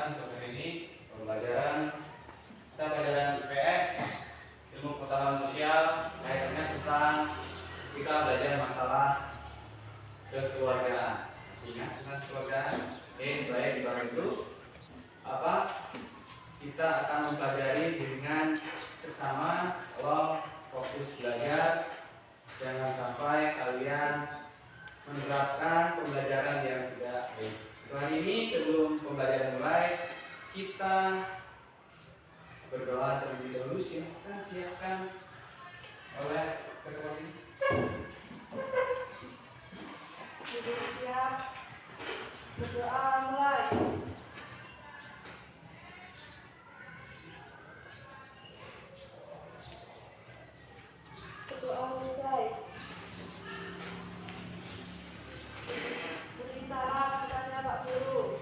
lanjutkan untuk hari ini pembelajaran IPS, ilmu pengetahuan sosial, kaitannya tentang kita belajar masalah kekeluargaan. Ingat tentang kekeluargaan. Oke, baik, di bawah itu apa? Kita akan mempelajari dengan seksama. Tolong fokus belajar, jangan sampai kalian menerapkan pembelajaran yang tidak baik. Hari ini sebelum pembelajaran mulai, kita berdoa terlebih dahulu. Siapkan oleh ketua ini. Siap, berdoa mulai. Berdoa selesai. Beri salam kepada Pak Guru.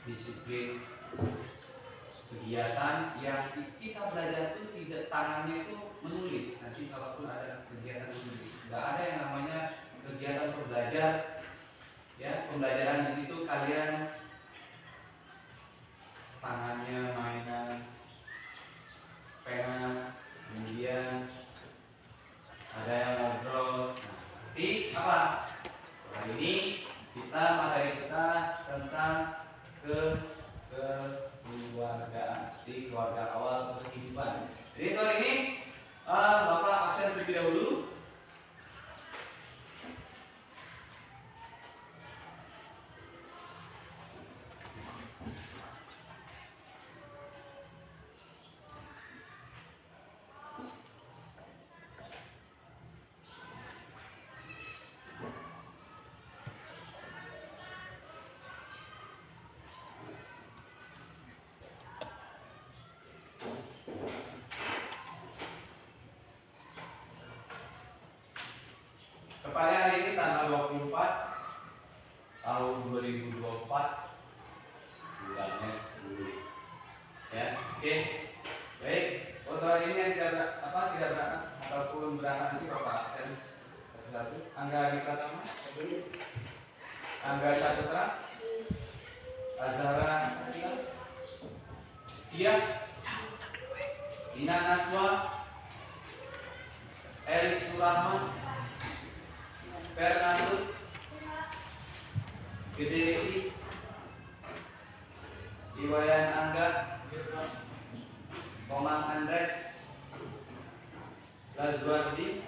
Disiplin kegiatan yang kita belajar itu tidak tangannya itu menulis. Nanti kalaupun ada kegiatan menulis, nggak ada yang namanya kegiatan pembelajar. Ya, pembelajaran di situ kalian tangannya mainan, pena, kemudian ada yang ngobrol. Nah, nanti apa? Hari ini materi kita tentang kekeluargaan, di keluarga awal kehidupan. Jadi hari ini Bapak absen terlebih dahulu. Tepatnya hari ini tanggal 24 tahun 2024, bulannya 10. Ya, oke. Baik, untuk hari ini yang tidak berangkat ataupun berangkat nanti Bapak absen satu-satu. Angga Pratama, Angga Saputra, Azhara Sakila, Tia, Ina Naswa, Eris Rahman, Fernando, Gede, Iwayan Angga, Komang Andres, Lazwardi,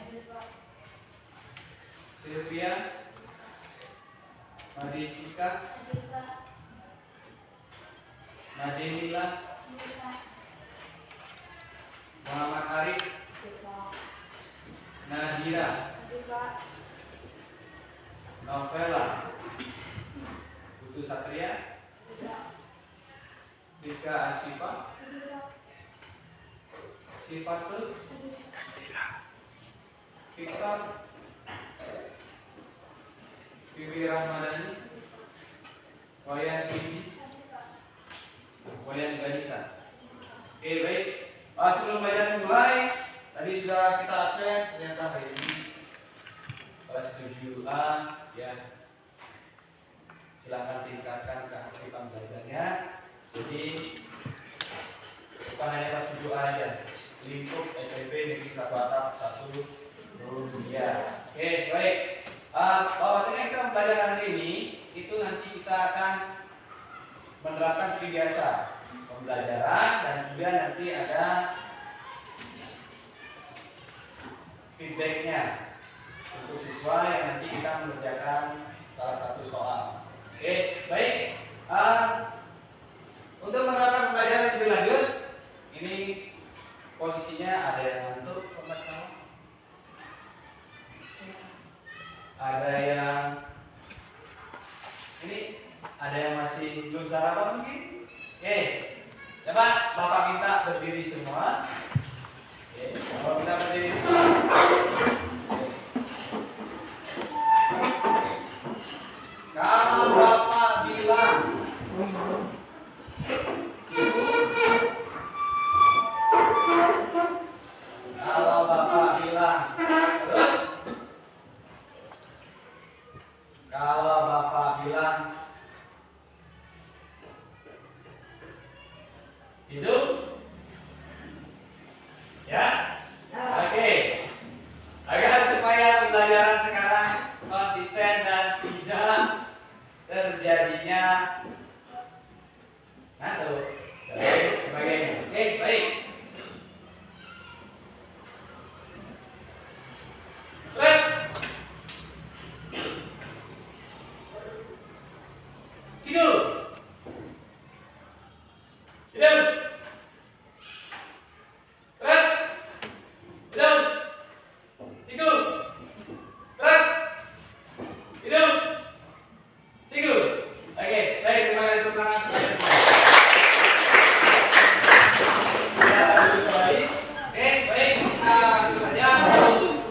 Sylvia, Madicika, Nadenila, Muhammad Arif, Nadira, Novela, Putu Satria, Dika Asifa, Sifatul, Victor, Vivi Rahmadani, Wayan Sidi, Wayan Ganita. Oke, baik. Sebelum belajar mulai, tadi sudah kita absen, ternyata hari ini kelas 7A, ya. Silakan tingkatkan keaktifan belajarnya. Jadi bukan hanya kelas 7A aja, lingkup SMP Negeri 1 Atap 1 Rupiah. Oke, baik. Bahwasanya kita belajar hari ini itu nanti kita akan menerapkan seperti biasa pembelajaran dan juga nanti ada feedbacknya untuk siswa yang nanti kita mengerjakan salah satu soal. Oke, baik. Untuk menerapkan pembelajaran lebih lanjut, ini posisinya ada yang ngantuk, ada yang ini, ada yang masih belum sarapan mungkin. Oke, coba Bapak minta berdiri semua. Oke, kalau kita berdiri. Hidup. Siku. Gerak. Hidup. Siku. Oke, baik, terima kasih tepuk tangan kepada semua. Ya, duduk kembali. Oke, baik, kita langsung saja untuk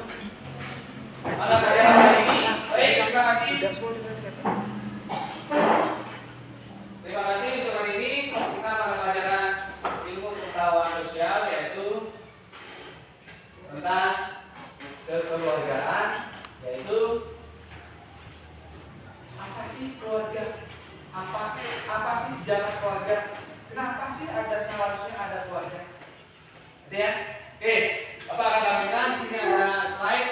mata pelajaran hari ini. Baik, terima kasih. Terima kasih untuk hari ini. Kita mata pelajaran ilmu pengetahuan sosial, yaitu tentang kekeluargaan, yaitu apa sih keluarga? Apa sih sejarah keluarga? Kenapa sih seharusnya ada keluarga? Gitu ya. Oke, Bapak akan tampilkan di sini ada slide.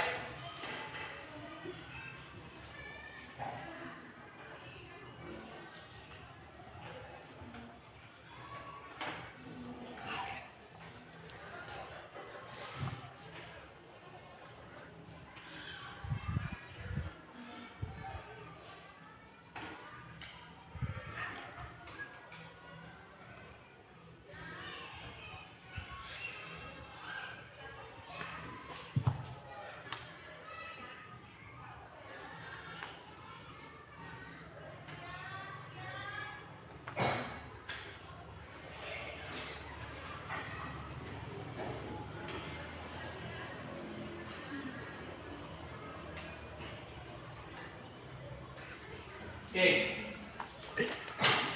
Oke,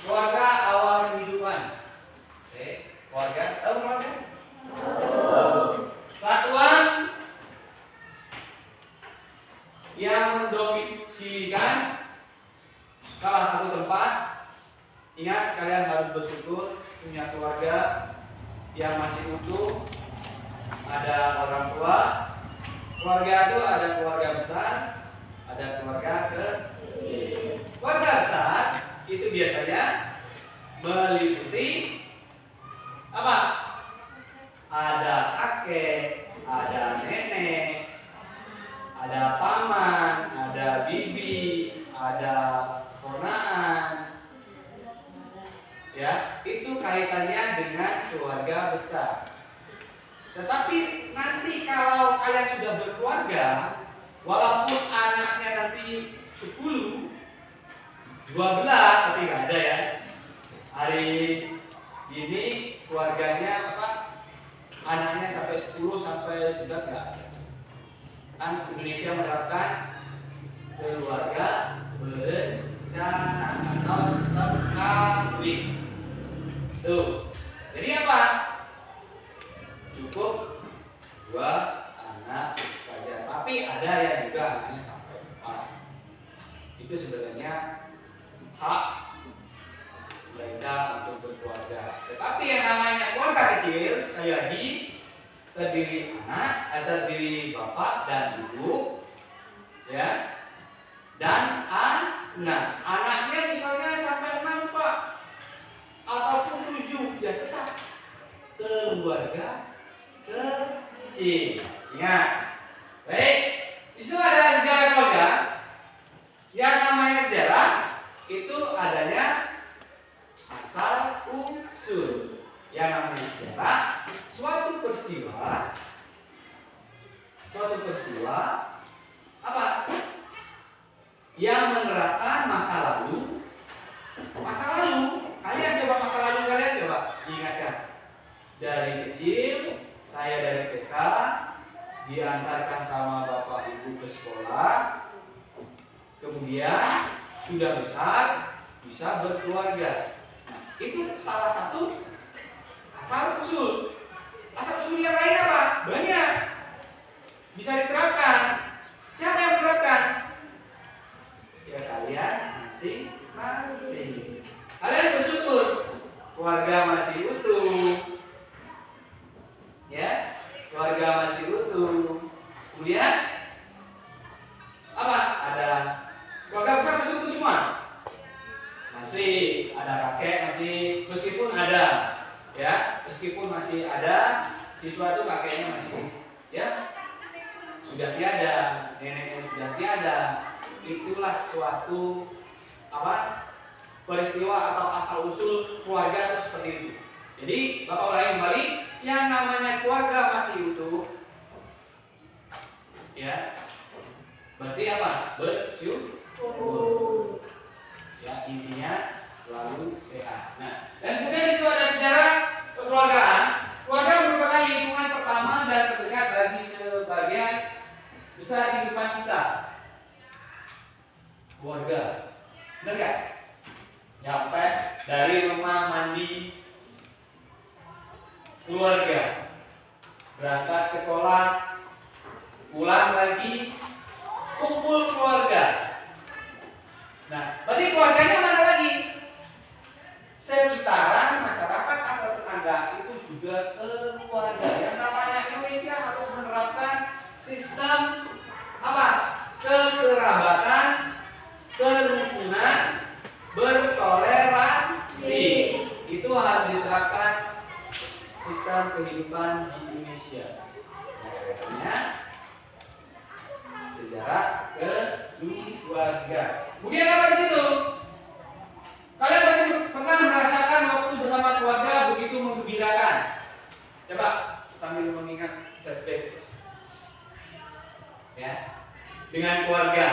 keluarga awal kehidupan. Oke, keluarga, tahu keluarga? Satuan yang mendominasikan salah satu tempat. Ingat, kalian harus bersyukur punya keluarga yang masih utuh. Ada orang tua. Keluarga itu ada keluarga besar, ada keluarga kecil. Keluarga besar itu biasanya meliputi apa? Ada kakek, ada nenek, ada paman, ada bibi, ada ponaan. Ya, itu kaitannya dengan keluarga besar. Tetapi nanti kalau kalian sudah berkeluarga, walaupun anaknya nanti 10, 12, tapi nggak ada ya. Hari ini keluarganya apa? Anaknya sampai 10 sampai 11 nggak ada. Kan Indonesia menerapkan keluarga berencana atau sistem kawin. Tuh. Jadi apa? Cukup 2 anak saja. Tapi ada yang juga anaknya sampai 4. Itu sebenarnya hak mereka untuk berkeluarga. Tetapi yang namanya keluarga kecil, sekali lagi, terdiri anak, terdiri bapak dan ibu, ya, dan anak. Anaknya misalnya sampai 6 Pak, ataupun 7, ya tetap keluarga kecil. Ingat, baik. Di situ ada sejarah keluarga. Yang namanya sejarah itu adanya asal usul. Yang namanya sejarah suatu peristiwa apa? Yang menerapkan masa lalu. Kalian coba masa lalu kalian coba diingatkan. Dari kecil, saya dari TK diantarkan sama bapak ibu ke sekolah. Kemudian sudah besar bisa berkeluarga. Nah, itu salah satu asal usul. Asal usul yang lain apa? Banyak. Bisa diterapkan. Siapa yang menerapkan? Ya kalian masing-masing. Kalian bersyukur keluarga masih utuh. Ya, keluarga masih utuh. Kemudian apa? Ada keluarga besar masih utuh semua. Masih ada kakek, masih meskipun ada, ya, meskipun masih ada siswa itu kakeknya masih, ya, sudah tiada, neneknya sudah tiada. Itulah suatu apa? Peristiwa atau asal usul keluarga itu seperti itu. Jadi Bapak ulangi kembali, yang namanya keluarga masih utuh Berarti apa? Bersyukur. Ya, intinya selalu sehat. Nah, dan kemudian di situ ada sejarah kekeluargaan. Keluarga merupakan lingkungan pertama dan terdekat bagi sebagian besar kehidupan kita. Keluarga, benar nggak? Nyampe dari rumah mandi keluarga, berangkat sekolah, pulang lagi, kumpul keluarga. Nah, berarti keluarganya mana lagi? Sekitaran masyarakat atau tetangga itu juga keluarga. Yang namanya Indonesia harus menerapkan sistem apa? Kekerabatan, kerukunan, bertoleransi. Itu harus diterapkan sistem kehidupan di Indonesia. Nah, sejarah keluarga. Kemudian apa di situ? Kalian pasti pernah merasakan waktu bersama keluarga begitu menggembirakan. Coba sambil mengingat flashback, ya, dengan keluarga.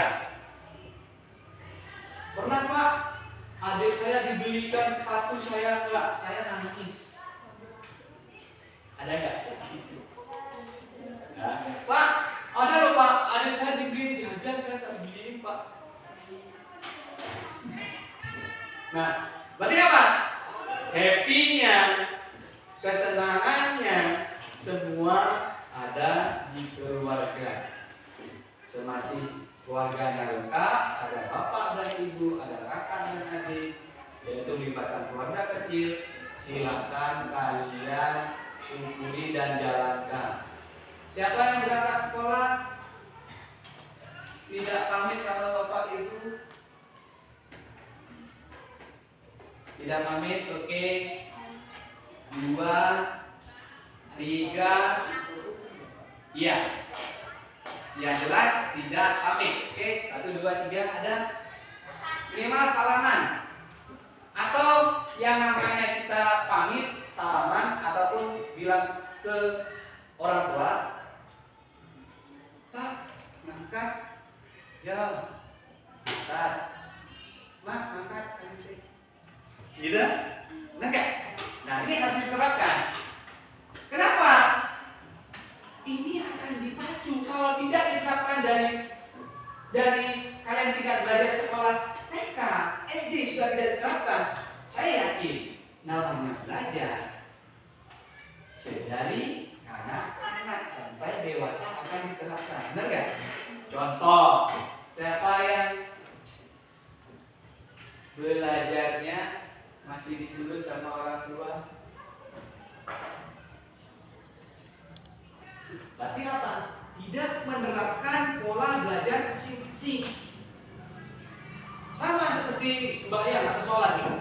Pernah Pak, adik saya dibelikan sepatu, saya enggak, saya nangis. Ada enggak? Nah, Pak, ada loh Pak, adik saya dibeliin jajan, saya tak dibeliin Pak. Nah, berarti apa? Happy-nya, kesenangannya, semua ada di keluarga. Semasih keluarganya lengkap, ada bapak dan ibu, ada kakak dan adik, yaitu melibatkan keluarga kecil. Silakan kalian syukuri dan jalankan. Siapa yang berangkat sekolah tidak pamit sama bapak ibu? Tidak pamit, oke. 2, 3, iya. Yang jelas tidak pamit, oke. 1, 2, 3 ada. Minimal salaman. Atau yang namanya kita pamit, salaman ataupun bilang ke orang tua, Pak, mangkat, ya, mangkat, Mak, mangkat, saya gitu, nah gak? Nah ini harus diterapkan. Kenapa? Ini akan dipacu kalau tidak diterapkan dari kalian tidak belajar sekolah TK, SD sudah tidak diterapkan. Saya yakin namanya belajar dari anak-anak sampai dewasa akan diterapkan, benar gak? Contoh, siapa yang belajarnya masih disuruh sama orang tua? Berarti apa? Tidak menerapkan pola belajar masing-masing. Sama seperti sembahyang atau sholat itu.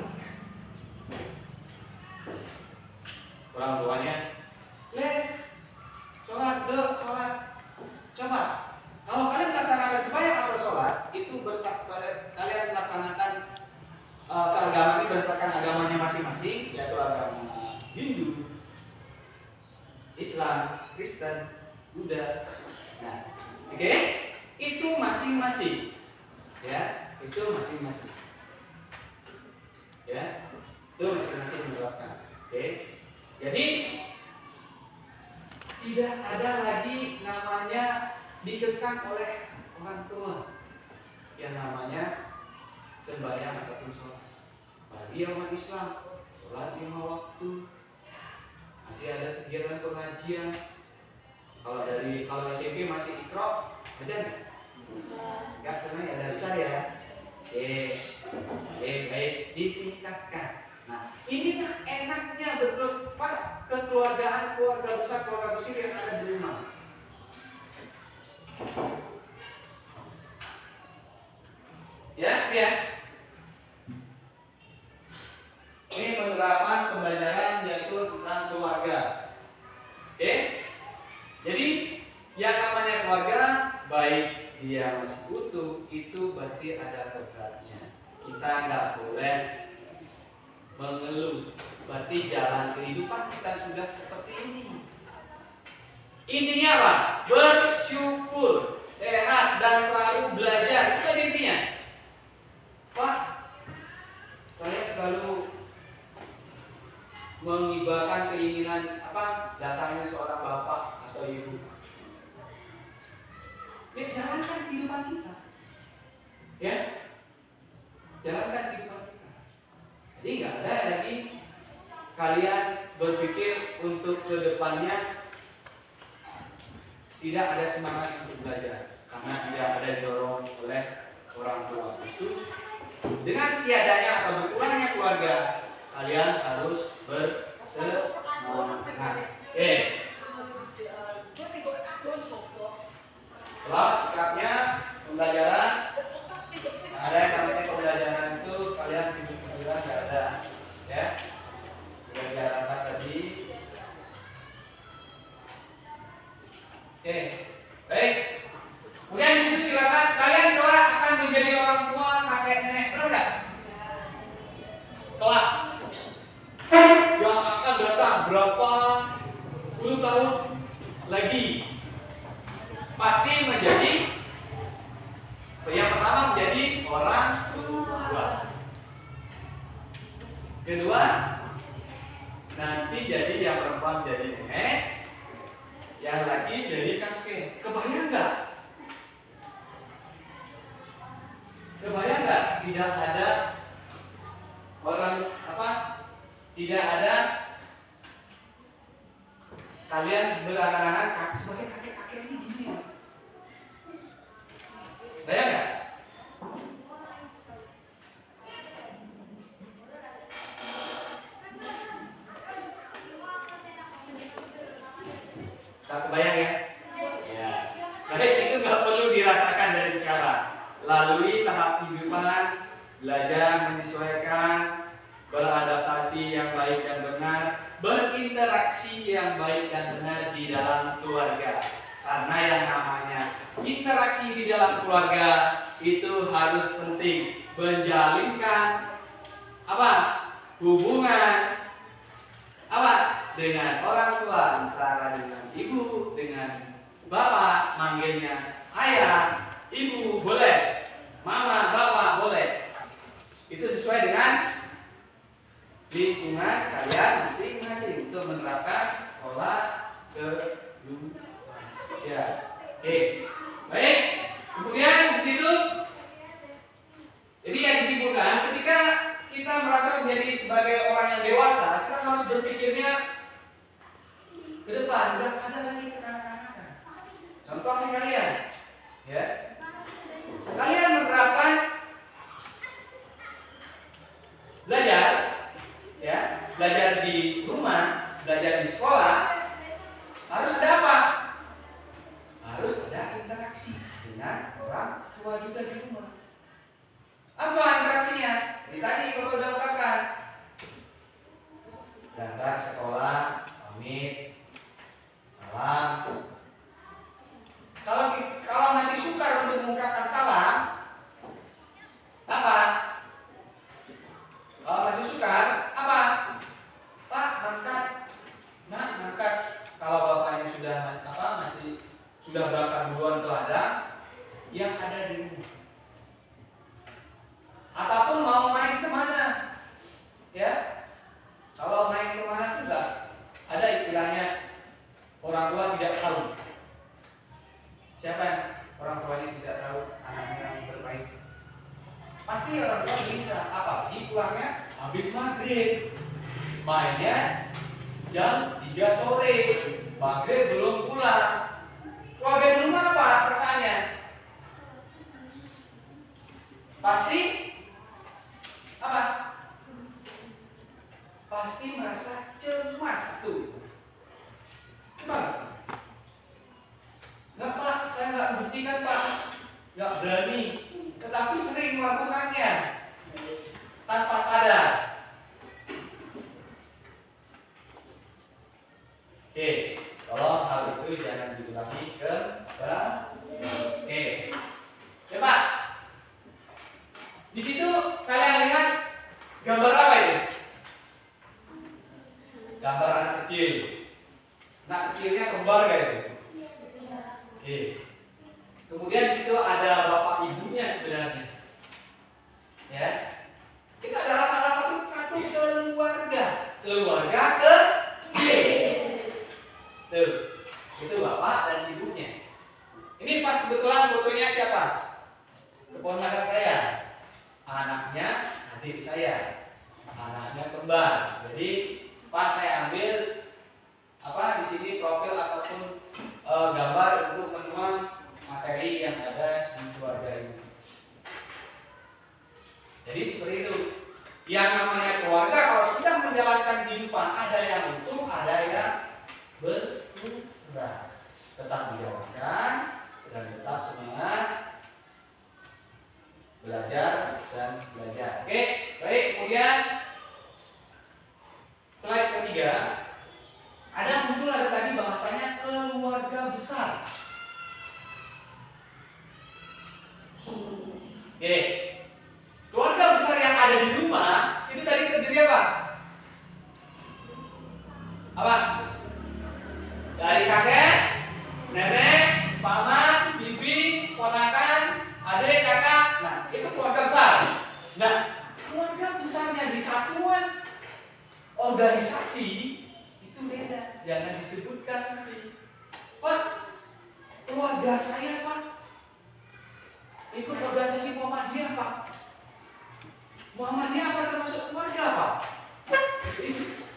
Orang tuanya, sholat, sholat. Coba, kalau kalian melaksanakan sembahyang atau sholat, itu kalian melaksanakan keagamaan ini berdasarkan agamanya masing-masing, yaitu agama Hindu, Islam, Kristen, Buddha. Nah, oke, itu masing-masing, ya, itu masing-masing, ya, itu masing-masing menerapkan. Oke, jadi tidak ada lagi namanya dikekang oleh orang tua yang namanya sembahyang ataupun sholat. Bagi umat Islam, sholat 5 waktu. Nanti ada kegiatan pengajian. Kalau SMP masih ikro, baca nggak? Nggak pernah ya, ada besar ya. Baik, ditingkatkan. Nah, inilah enaknya kekeluargaan, keluarga besar, keluarga besar yang ada di rumah. Ya. Ini penerapan pembelajaran yaitu tentang keluarga. Oke? Jadi yang namanya keluarga, baik dia masih utuh, itu berarti ada kodratnya. Kita nggak boleh mengeluh. Berarti jalan kehidupan kita sudah seperti ini. Intinya apa? Bersyukur. sehat, dan selalu belajar. Itu saja intinya. Pak, saya selalu mengibarkan keinginan datangnya seorang bapak atau ibu. Ya, jalankan kehidupan kita. Ya, jalankan kehidupan kita. Jadi nggak ada lagi kalian berpikir untuk kedepannya tidak ada semangat untuk belajar karena tidak ada didorong oleh orang tua. Justru dengan tiadanya atau berkurangnya keluarga, kalian harus bersemangat. Kalau sikapnya pembelajaran, ada yang namanya pembelajaran itu kalian hidup pembelajaran nggak ada, ya. Pembelajaran tadi. Baik. Kemudian di situ silakan kalian kelak akan menjadi orang tua, kakek nenek, benar nggak? Kelak yang akan datang berapa puluh tahun lagi pasti menjadi yang pertama menjadi orang tua, kedua nanti jadi yang perempuan jadi nenek, yang lagi jadi kakek. Kebayang nggak? Kebayang nggak? Tidak ada orang tidak ada kalian beranak-anak sebagai kakek-kakek ini gini ya. Bayang nggak? Tak kebayang ya? Ya. Baik, itu nggak perlu dirasakan dari sekarang. Lalui tahap kehidupan, belajar menyesuaikan, beradaptasi yang baik dan benar, berinteraksi yang baik dan benar di dalam keluarga. Karena yang namanya interaksi di dalam keluarga itu harus penting, menjalinkan hubungan dengan orang tua, antara dengan ibu, dengan bapak, manggilnya ayah, ibu boleh, mama, bapak boleh. Itu sesuai dengan lingkungan kalian masing-masing untuk menerapkan pola kehidupan. Ya, baik. Kemudian di situ, jadi yang disimpulkan, ketika kita merasa menjadi sebagai orang yang dewasa, kita harus berpikirnya ke depan, nggak ada lagi kekanak-kanakan. Contohnya kalian, ya, kalian menerapkan belajar, ya, belajar di rumah, belajar di sekolah, harus ada apa? Harus ada interaksi dengan orang tua juga di rumah. Apa interaksinya? Tadi Bapak sudah ungkapkan. Berangkat sekolah, pamit, salam. Kalau masih sukar untuk mengungkapkan salam, apa? Kalau masih sukar, apa? Pak, berangkat. Nah, berangkat. Kalau bapaknya sudah berangkat duluan ke ladang, yang ada di rumah. Ataupun mau main kemana, ya? Kalau main kemana juga ada istilahnya orang tua tidak tahu. Siapa yang orang tuanya tidak tahu anaknya yang bermain? Pasti orang tua bisa. Apalagi pulangnya habis maghrib, mainnya jam 3 sore, maghrib belum pulang. Keluarga di rumah apa perasaannya? Pasti apa? Pasti merasa cemas tuh. Coba. Enggak Pak, saya nggak buktikan Pak, nggak berani, tetapi sering melakukannya tanpa sadar. Oke, tolong hal itu jangan diulangi kembali. Coba. Di situ kalian lihat gambar apa itu? Gambar anak kecil. Anak kecilnya kembar gak itu? Oke. Kemudian di situ ada bapak ibunya sebenarnya. Ya. Itu adalah salah satu keluarga. Keluarga kecil. Tuh. Itu bapak dan ibunya. Ini pas kebetulan fotonya siapa? Keponakan saya. Anaknya adik saya. Anaknya kembar. Jadi pas saya ambil di sini profil ataupun gambar untuk menuang materi yang ada di keluarga ini. Jadi seperti itu. Yang namanya keluarga kalau sudah menjalankan kehidupan, ada yang utuh, ada yang berkurang. Tetap dijalankan dan tetap semangat belajar dan belajar. Oke, baik. Kemudian slide ketiga, muncul tadi bahasanya keluarga besar. Oke. Keluarga besar yang ada di rumah itu tadi terdiri apa? Apa? Dari kakek, nenek, paman, bibi, ponakan, adik, kakak. Nah, itu keluarga besar. Nah, keluarga besarnya di satuan organisasi itu beda. Jangan disebutkan nanti. Pak, keluarga saya Pak ikut organisasi Muhammadiyah Pak. Muhammadiyah apa termasuk keluarga Pak?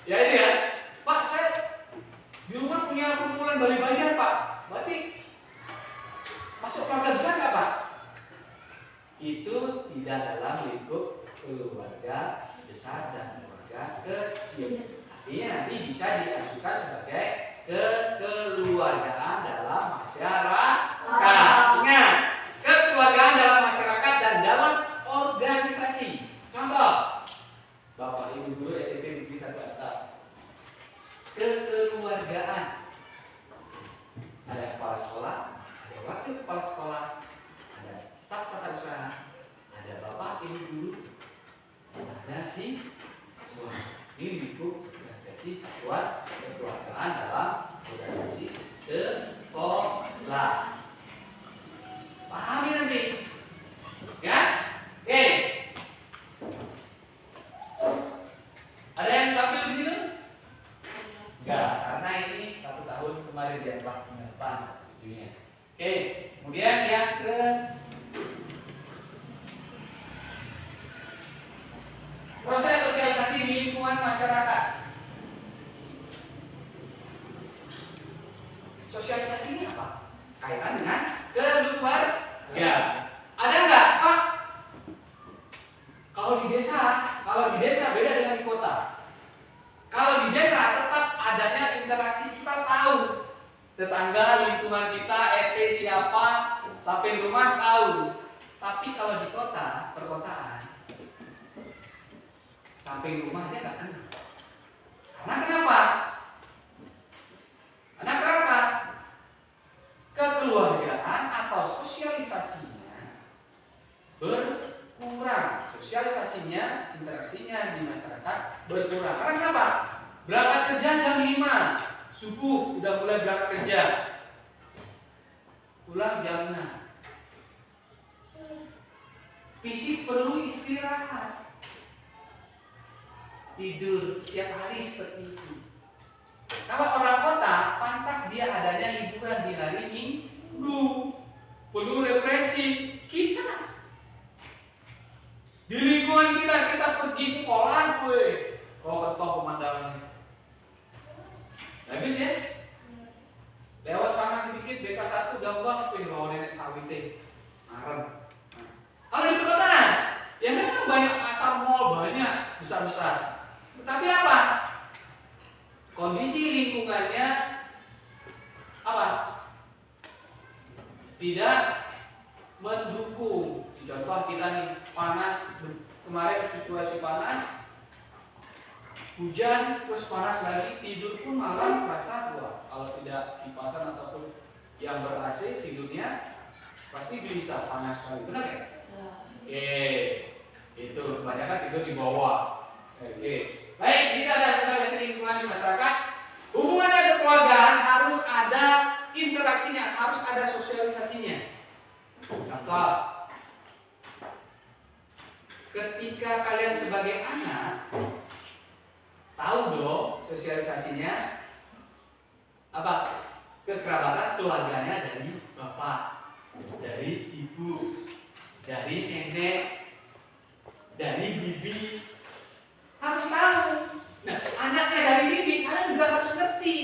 Ya itu ya. Pak, saya di rumah punya kumpulan Bali Banjar Pak. Berarti masuk keluarga besar nggak Pak? Itu tidak dalam lingkup keluarga besar dan keluarga kecil. Artinya nanti bisa diajukan sebagai kekeluargaan dalam masyarakat. Ingat, kekeluargaan dalam masyarakat dan dalam organisasi. Contoh, Bapak Ibu guru SMP Negeri 1 Atap. Kekeluargaan. Ada kepala sekolah, ada wakil kepala sekolah, ada staf tata usaha, ada Bapak Ibu guru, ada siswa. Ini lingkup organisasi satuan kekeluargaan dalam organisasi sekolah. Pahami nanti, ya? Oke. Ada yang tampil di situ? Enggak, karena ini 1 tahun kemarin dia telah menyertakan setujunya. Oke, kemudian yang ke proses sosialisasi di lingkungan masyarakat. Sosialisasi ini apa? Kaitan dengan keluarga. Ada nggak, Pak? Kalau di desa beda dengan di kota. Kalau di desa tetap adanya interaksi, kita tahu tetangga, lingkungan kita, RT siapa, sampai rumah tahu. Tapi kalau di kota, perkotaan, sampai rumahnya nggak kenal. Karena kenapa? Kekeluargaan atau sosialisasinya berkurang. Sosialisasinya, interaksinya di masyarakat berkurang. Karena kenapa? Berangkat kerja jam 5 subuh udah mulai berangkat kerja, pulang jam 6. Fisik perlu istirahat, tidur setiap hari seperti itu. Kalau orang kota, pantas dia adanya liburan di hari Minggu, perlu represi. Kita di lingkungan kita pergi sekolah, ketop pemandangannya. Habis ya? Lewat sana sedikit, BK1 gampang, nenek sawit marem. Kalau di perkotaan, ya memang banyak pasar mall, banyak besar-besar. Tapi apa? Kondisi lingkungannya apa? Tidak mendukung. Contoh kita nih, panas, kemarin situasi panas, hujan, terus panas lagi, tidur pun malam merasa kalau tidak kipasan ataupun yang ber-AC tidurnya pasti gelisah, panas sekali. Benar ya? Itu kebanyakan tidur di bawah. Baik, ini ada sosialisasi lingkungan di masyarakat. Hubungannya kekeluargaan harus ada interaksinya, harus ada sosialisasinya. Contoh, ketika kalian sebagai anak tahu dong sosialisasinya apa? Kekerabatan keluarganya dari bapak, dari ibu, dari nenek, dari bibi, harus tahu. Nah, anaknya dari bibi kalian juga harus ngerti.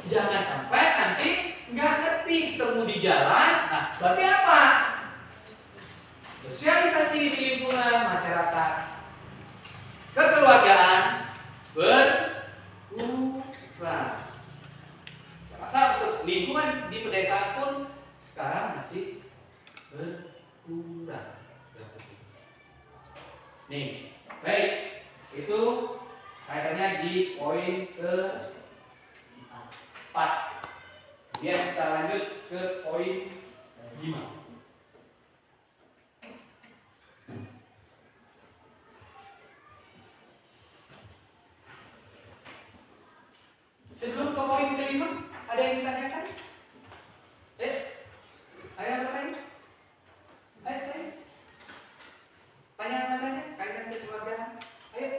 Jangan sampai nanti nggak ngerti ketemu di jalan. Nah, berarti apa? Sosialisasi di lingkungan masyarakat kekeluargaan berkurang. Saya rasa untuk lingkungan di pedesaan pun sekarang masih berkurang. Nih, baik, itu kaitannya di poin ke-4. Kemudian kita lanjut ke poin 5. Sebelum ke poin ke-5, ada yang ditanyakan? Ada yang bertanya? Ayo. Tanya apa saja, kaitan kekeluargaan. Ayo.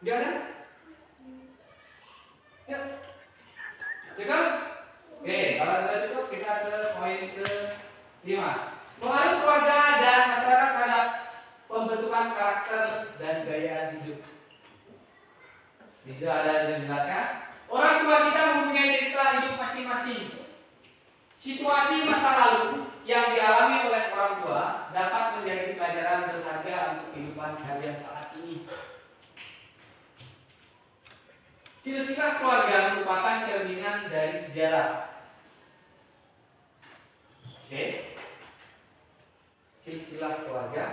Enggak ada? Yuk. Cukup? Oke, kalau sudah cukup kita ke poin ke-5. Pengaruh keluarga dan masyarakat terhadap pembentukan karakter dan gaya hidup. Bisa ada yang dijelaskan? Orang tua kita mempunyai cerita hidup masing-masing. Situasi masa lalu yang dialami oleh orang tua dapat menjadi pelajaran berharga untuk kehidupan kalian saat ini. Silsilah keluarga merupakan cerminan dari sejarah. Oke. Silsilah keluarga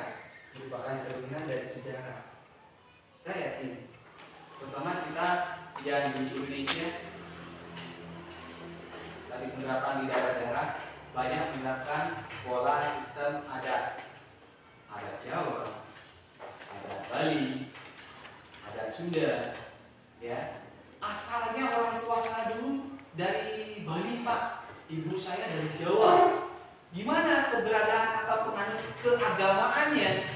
merupakan cerminan dari sejarah. Saya yakin, terutama kita yang di Indonesia, tadi penerapan di daerah-daerah banyak menerapkan pola sistem adat. Adat Jawa, adat Bali, adat Sunda, ya. Asalnya orang tua saya dulu dari Bali, Pak. Ibu saya dari Jawa. Gimana keberadaan atau penganut keagamaannya?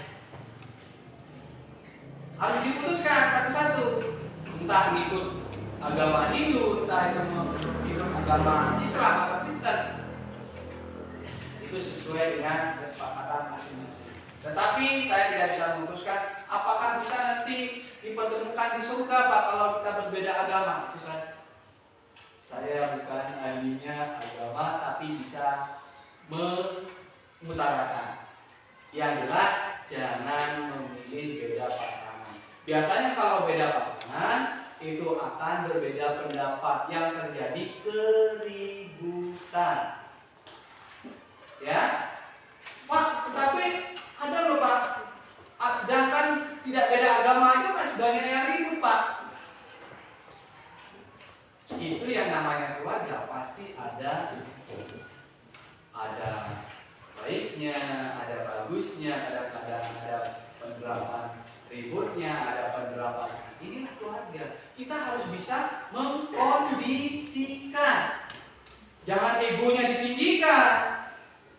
Harus diputuskan satu-satu. Entah mengikut agama Hindu, entah itu mengikut agama Islam atau Kristen. Itu sesuai dengan kesepakatan masing-masing. Tetapi saya tidak bisa memutuskan apakah bisa nanti dipertemukan di surga Pak kalau kita berbeda agama. Itu saya bukan ahlinya agama, tapi bisa mengutarakan. Yang jelas jangan memilih beda pasangan. Biasanya kalau beda pasangan itu akan berbeda pendapat yang terjadi keributan. Ya, Pak, tetapi ada loh Pak, sedangkan tidak beda agama aja masih banyak yang ribut Pak. Itu yang namanya keluarga, pasti ada baiknya, ada bagusnya, ada penerapan ributnya, ada penerapan. Ini keluarga. Kita harus bisa mengkondisikan. Jangan egonya ditinggikan.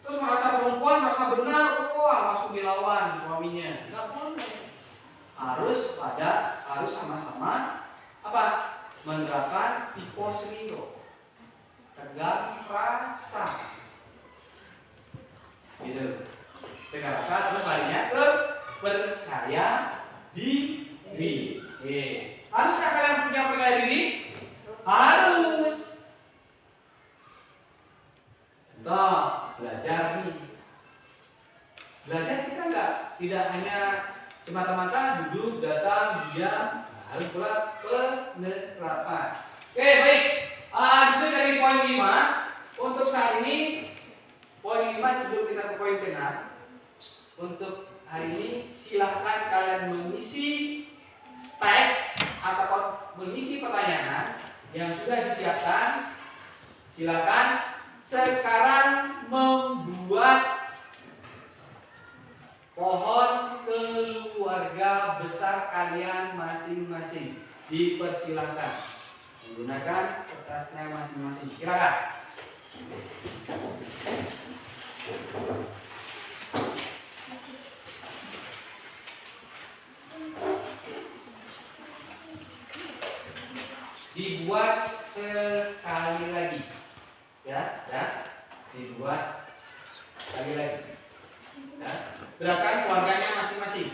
Terus merasa perempuan, merasa benar, wah langsung dilawan suaminya. Enggak boleh. Harus sama-sama apa? Menerapkan hiposrio, tegar rasa. Gitu. Tegar rasa terus lainnya ke percaya diri. Haruskah kalian punya percaya diri? Harus. Contoh, belajar nih. Belajar kita tidak hanya semata-mata duduk, datang, diam, harus pula penerapan. Oke, baik. Disusul dari poin 5. Untuk saat ini, poin 5 sebelum kita ke poin ke-6. Untuk hari ini, silahkan kalian mengisi teks atau mengisi pertanyaan yang sudah disiapkan. Silakan sekarang membuat pohon keluarga besar kalian masing-masing. Dipersilahkan menggunakan kertasnya masing-masing. Silakan. Dibuat sekali lagi, ya, dibuat sekali lagi, ya. Berdasarkan keluarganya masing-masing.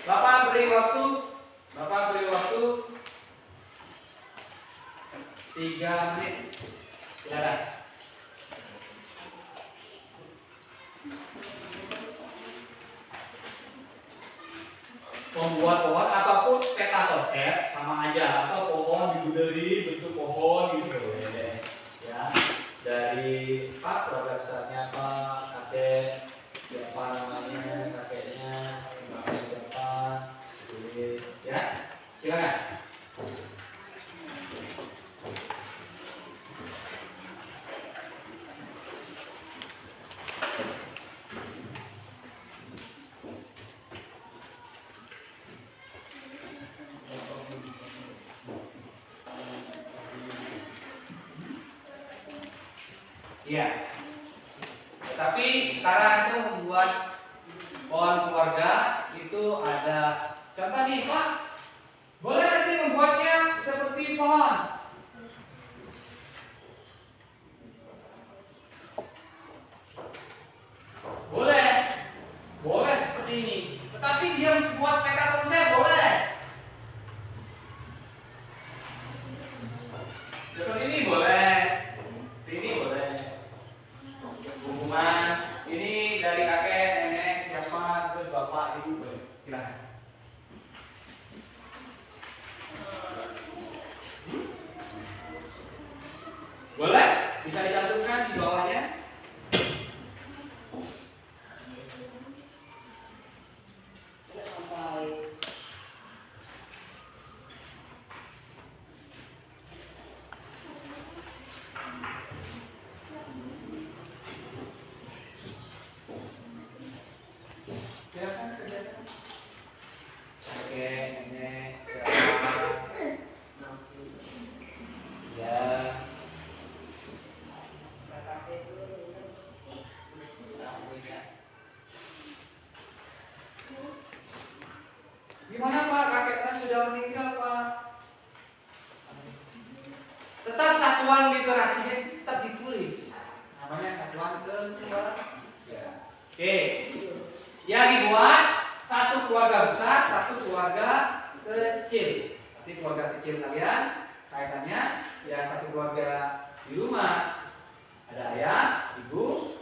Bapak beri waktu 3 menit. Silakan. Membuat pohon ataupun peta konsep sama aja, atau pohon digudeli bentuk pohon gitu ya, dari Pak keluarga besarnya apa, kakek siapa namanya, kakeknya bapaknya siapa, tulis ya. Silakan. Iya. Tapi sekarang itu membuat pohon keluarga itu ada contoh nih Pak. Boleh nanti membuatnya seperti pohon. Boleh seperti ini. Tetapi dia membuat peta konsep boleh. Seperti ini boleh. Ini boleh. Hubungan ini dari kakek, nenek, siapa, terus bapak, ibu boleh. Silakan. Boleh? Bisa dicantumkan di bawahnya. Silakan kerjakan. Kakek, nenek, siapa? Ya. Gimana Pak? Kakek saya sudah meninggal Pak. Tetap satuan literasinya tetap ditulis. Namanya satuan keluarga. Oke. Yang dibuat satu keluarga besar, satu keluarga kecil. Nanti keluarga kecil kalian kaitannya ya satu keluarga di rumah. Ada ayah, ibu,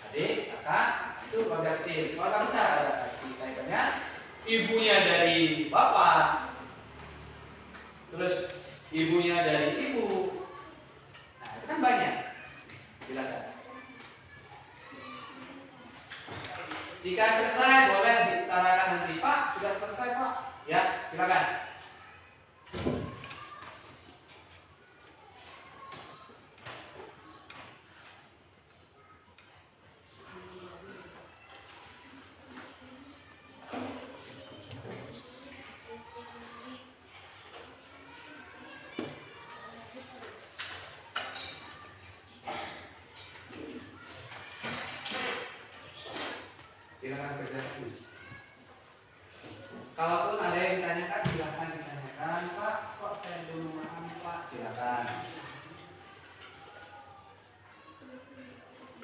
adik, kakak, itu keluarga kecil. Keluarga besar ada kaitannya ibunya dari bapak, terus ibunya dari ibu. Nah, itu kan banyak. Silakan. Jika selesai boleh diutarakan nanti Pak. Sudah selesai Pak. Ya, silakan. Silakan kerja. Kalaupun ada yang ditanyakan, silakan ditanyakan. Pak, kok saya belum memahami Pak? Silakan.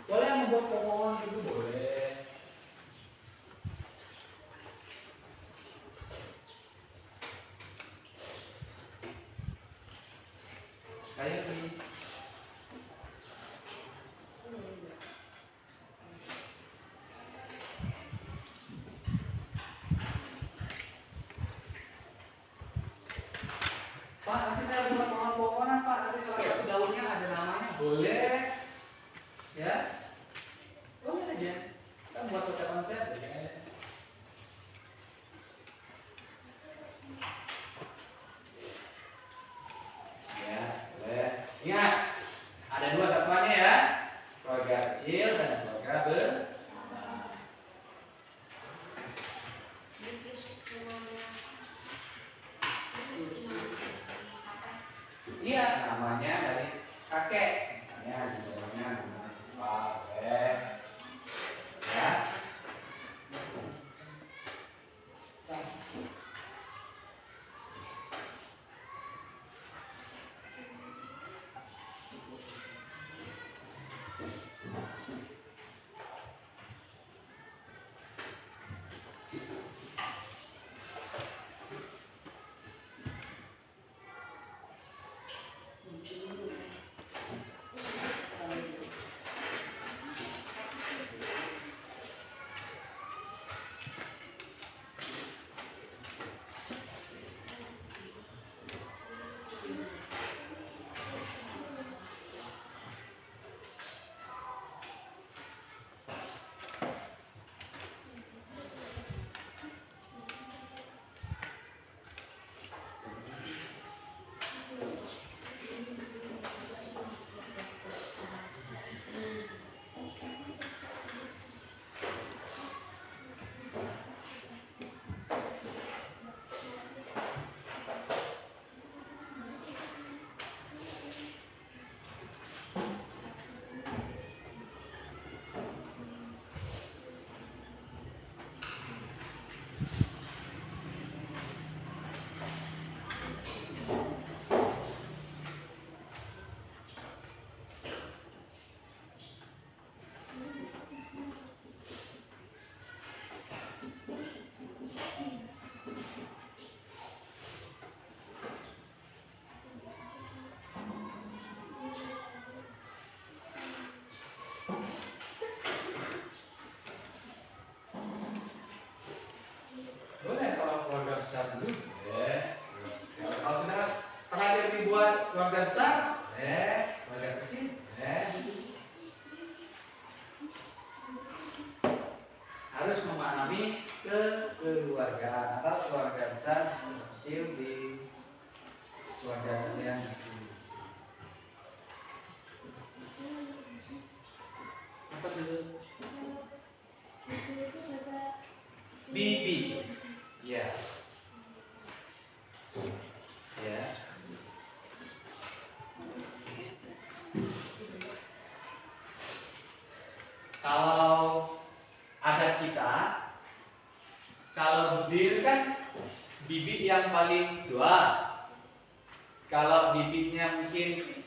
Boleh membuat pohon itu boleh. Kayak ini. Pak, nanti saya buat pohon-pohonan Pak. Nanti salah satu daunnya ada namanya. Boleh. Ya. Boleh aja. Kita buat peta konsep. Boleh. Ya, boleh. Ingat, ada dua satuannya ya. Keluarga kecil dan keluarga besar. Iya, namanya dari kakek. Misalnya di bawahnya namanya siapa, ya. Boleh kalau keluarga besar dulu, kalau sudah terlanjur dibuat keluarga besar, keluarga kecil, harus memahami kekeluargaan atau keluarga besar kecil di keluarga kalian masing-masing. Apa dulu? Bibi. Ya. Ya. Kalau adat kita, kalau budir kan bibi yang paling tua. Kalau bibinya mungkin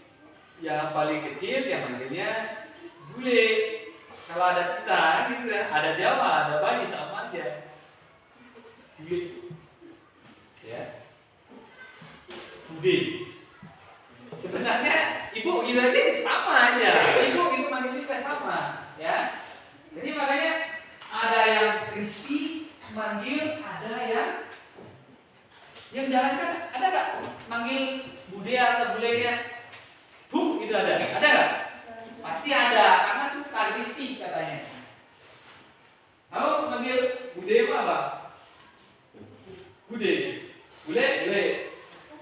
yang paling kecil, ya manggilnya bule. Kalau adat kita gitu, ada Jawa, ada Bali sama aja. Bule. Ya. Bude. Sebenarnya ibu gitu aja sama aja. Ibu itu manggil juga sama, ya. Jadi makanya ada yang risih manggil, ada yang jalankan, ada nggak manggil bude atau bulenya bu gitu, ada nggak? Pasti ada, karena suka risih katanya. Kamu manggil bude apa? Bude, bule,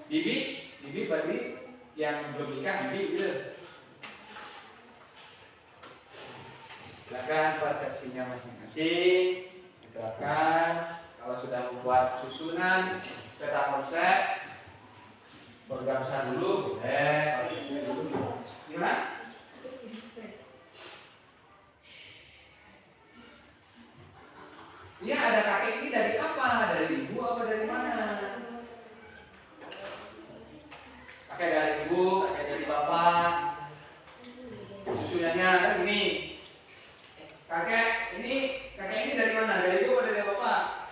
bibi berarti yang belum nikah, bibi gitu. Silakan persepsinya masing-masing diterapkan. Kalau sudah membuat susunan peta konsep, program besar dulu, konsepnya dulu. Gimana? Iya, ada kakek ini dari apa? Dari ibu apa dari mana? Kakek dari ibu, kakek dari bapak. Susunannya kan ini. Kakek ini dari mana? Dari ibu atau dari bapak?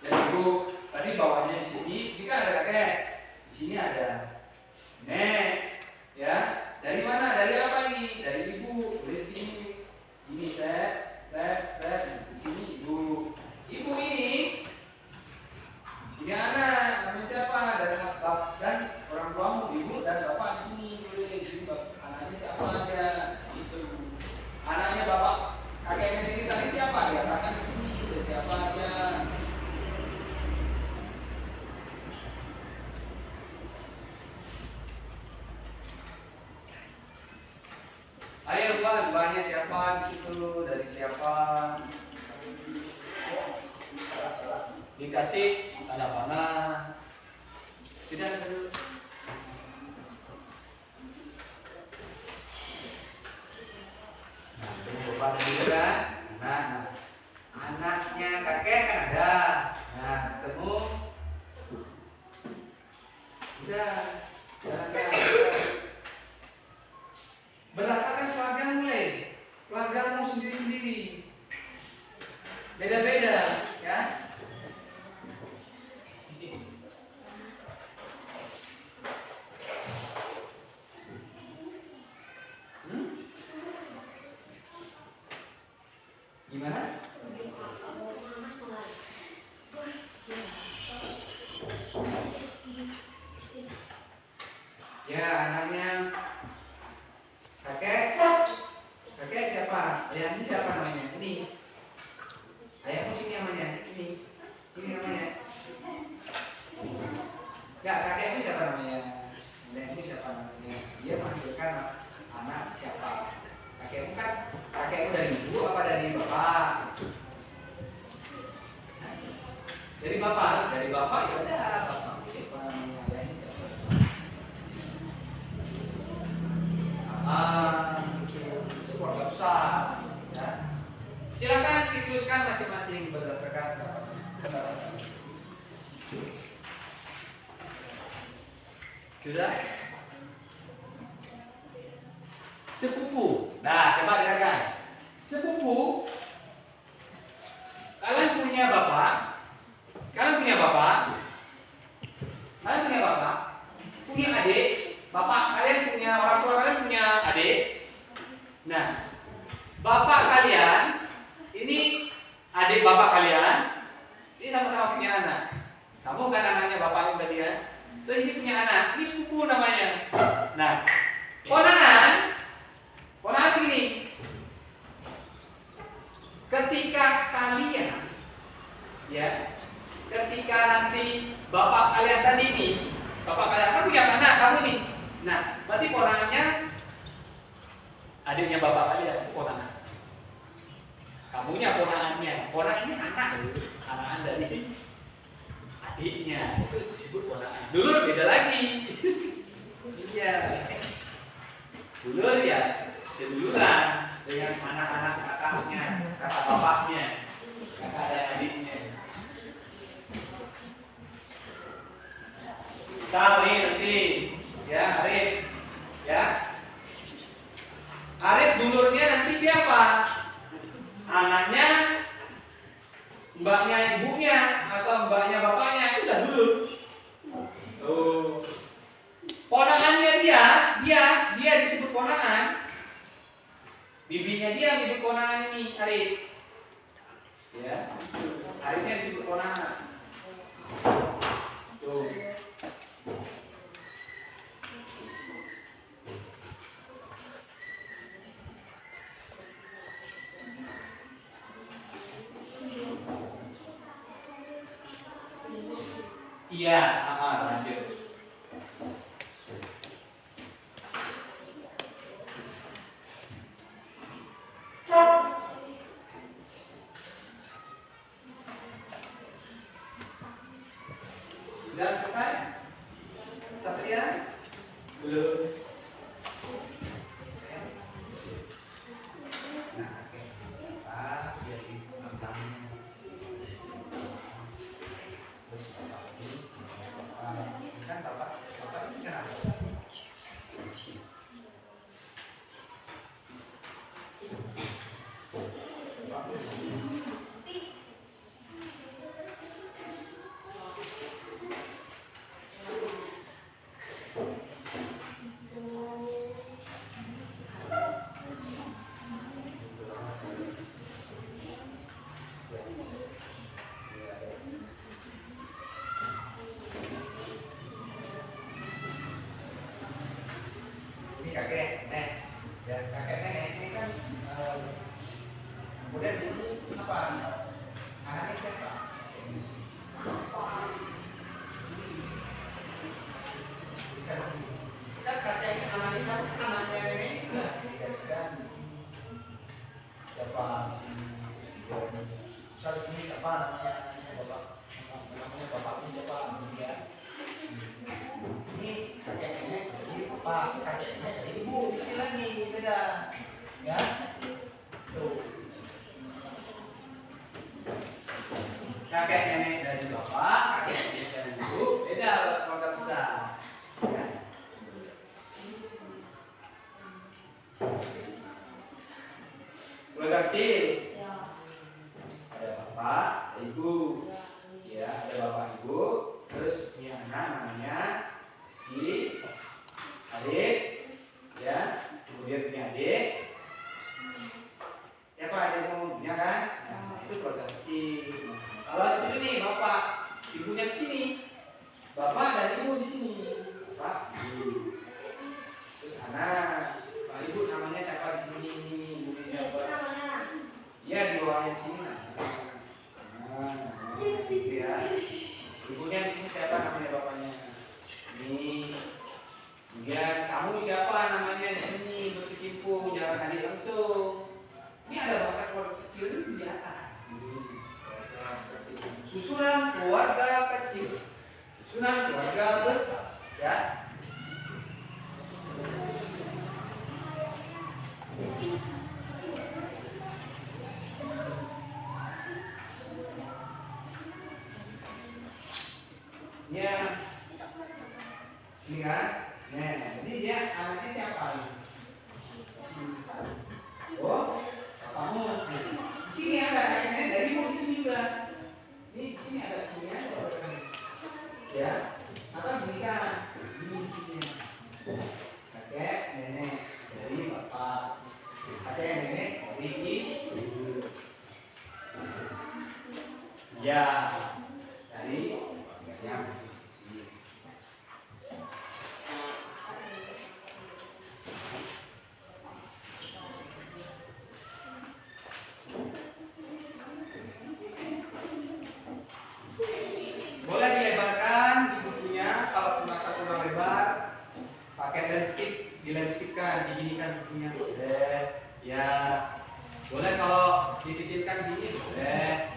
Dari ibu. Tadi bawahnya di sini, ini kan ada kakek. Di sini ada nenek, ya. Dari mana? Dari apa ini? Dari ibu. Dari sini. Ini di sini ibu. Ibu ini anak. Namanya siapa? Dan orang tuamu, ibu dan bapak di sini. Di sini anaknya siapa aja? Itu. Anaknya bapak, kakeknya sini tadi siapa? Ya kakak di sini. Udah siapa aja? Ayo banyak siapa di situ, dari siapa? Dikasih tanda panah. Tidak dulu. bapak dan ibu kan. Nah, anaknya kakek kan ada. Nah, ketemu. Udah, jalan ke atas. Berdasarkan keluarga mulai. Keluarga mau sendiri-sendiri. Beda-beda, ya. Gimana? Ya, anaknya kakek. Kakek siapa? Ayahnya siapa namanya? Ini. Ayahmu sini namanya. Ini. Ini namanya. Enggak, kakekmu siapa namanya? Ayahmu siapa namanya? Dia manggilkan anak siapa? Kakekmu kan, kakekmu dari ibu apa dari bapak? Dari bapak, ya udah, bapakmu siapa namanya? Ayahnya siapa? Keluarga besar, ya. Silakan sikluskan masing-masing berdasarkan sudah. Sepupu. Nah, coba dengarkan. Sepupu. Kalian punya bapak. Punya adik. Bapak kalian punya, orang tua kalian punya adik. Nah, bapak kalian ini adik bapak kalian ini sama-sama punya anak. Kamu kan anaknya bapaknya tadi ya. Terus ini punya anak. Ini sepupu namanya. Nah, ponakan begini. Ketika kalian ketika nanti bapak kalian tadi ini, bapak kalian kan punya anak kamu nih. Nah, berarti ponakannya adiknya bapak kalian itu ponakan. Kamunya ponakannya. Ponakan ini anak dari adiknya. Itu disebut ponakan. Dulur beda lagi. Iya. Dulur ya seduluran dengan anak-anak kakaknya, kakak bapaknya, kakak dan adiknya. Sama nanti, ya Arif, ya. Arif dulurnya nanti siapa? Anaknya, mbaknya ibunya atau mbaknya bapaknya itu udah dulur. Tuh. Ponakannya dia disebut ponakan. Bibinya dia disebut ponakan ini, Arif. Ya. Arifnya disebut ponakan. Tuh. Iya, lanjut. Sudah selesai? Satria? Belum. Nah, oke. Pas, dia di tentangnya. Kan bapak ini kenapa? Kakek nenek, ya kakek nenek ini kan kemudian ini apa? Anaknya siapa? Kita kakek anaknya siapa? Anaknya nenek dikasihkan siapa? Satu ini apa namanya bapak? Namanya bapaknya siapa? Dia. Ini kakek nenek jadi apa? Kakek nenek jadi ibu, ini lagi beda, ya. Tuh. namanya Rizky, adik, ya, kemudian punya adik. Siapa adikmu punya kan? Nah, itu keluarga kecil. Kalau seperti ini, bapak, ibunya di sini, bapak dan ibu di sini, bapak, ibu. Terus anak, nah, ibu namanya siapa di sini? Ibunya siapa? Iya di bawahnya di sini. Nah, gitu ya. Ibunya di sini siapa namanya bapaknya? Ini. Kemudian kamu siapa namanya di sini? Berkecimpung, jangan adik langsung. Ini ada bahasa keluarga kecil itu di atas. Susunan keluarga kecil, susunan keluarga besar, ya. Ya, ini kan, nah, jadi dia anaknya siapa ini? Oh, kamu di sini ada kakeknya dari ibu di sini juga. Ini di sini ada sini ada, ya. Atau gini kan, ini di sini. Kakek, nenek dari bapak, kakek nenek dari ibu. Ya, dari yang boleh dilebarkan di bukunya, kalau merasa kurang lebar pakai landscape, dilandscapekan, diginikan bukunya boleh. Ya, boleh kalau dikecilkan gini boleh.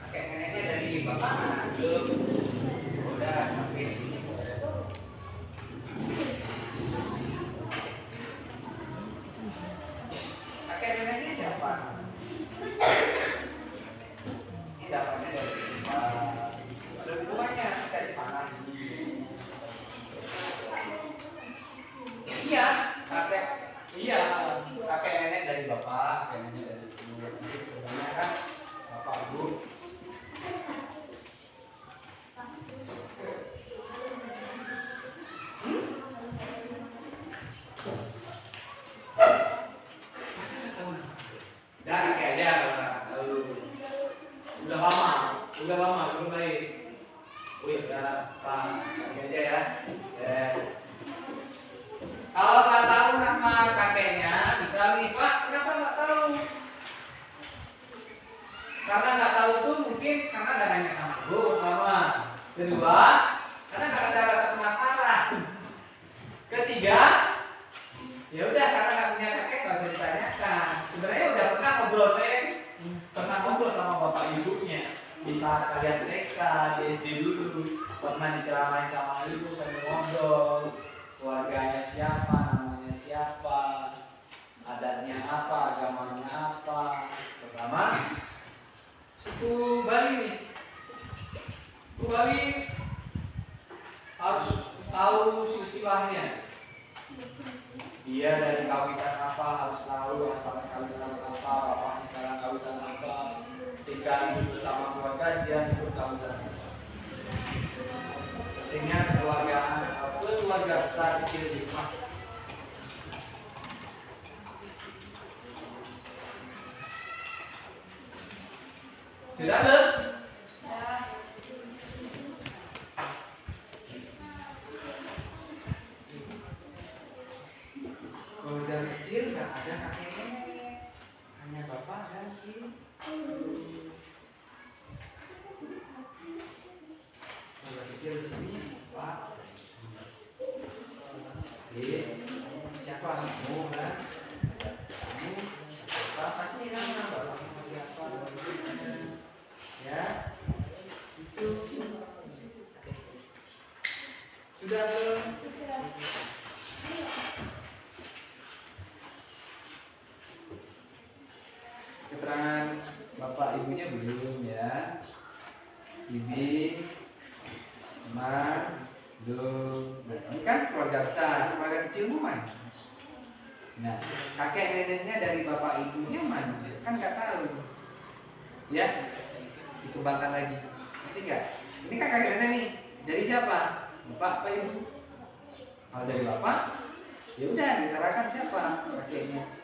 Kakek neneknya dari bapak belum. Udah sampai sini. Kakek neneknya siapa? Ini dapatnya dari rumahnya dari mana ini? Iya, kakek. Iya, kakek nenek dari bapak, kakek nenek dari ibu. Sebenarnya kan bapak ibu. Dah kakek aja, udah lama belum baik. Oh ya udah, kakek aja ya. Kalau nggak tahu nama kakeknya, bisa nih Pak, kenapa nggak tahu? Karena nggak tahu tuh mungkin karena nggak nanya sama ibu, pertama. Kedua, karena nggak ada rasa penasaran. Ketiga, ya udah karena nggak punya kakek nggak usah ditanyakan. Sebenarnya udah pernah ngobrol, saya pernah ngobrol sama bapak ibunya di saat kalian TK di SD dulu, pernah diceramain sama ibu sambil ngobrol. Keluarganya siapa, namanya siapa, adatnya apa, agamanya apa. Pertama, suku Bali nih. Suku Bali harus tahu silsilahnya. Dia dari kawitan apa, harus tahu asalnya kawitan apa, bapaknya sekarang kawitan apa. Ketika hidup bersama keluarga, dia disebut kawitan apa. Pentingnya keluarga besar kecil di rumah. Sudah belum? Keluarga kecil nggak ada kakek nenek, hanya bapak dan ibu. Keluarga kecil di sini Pak. Siapa anakmu kan? Kamu siapa? Kasih nama bapakmu siapa? Ya, itu sudah belum? keterangan bapak ibunya belum ya. Bibi, emak, belum. Nah, ini kan keluarga besar, keluarga kecil mana? Nah, kakek neneknya dari bapak ibunya mana? Kan nggak tahu. Ya, dikembangkan lagi. Ngerti nggak? Ini kan kakek nenek nih. Dari siapa? Bapak apa ibu? Kalau dari bapak, ya udah ditarakan siapa kakeknya.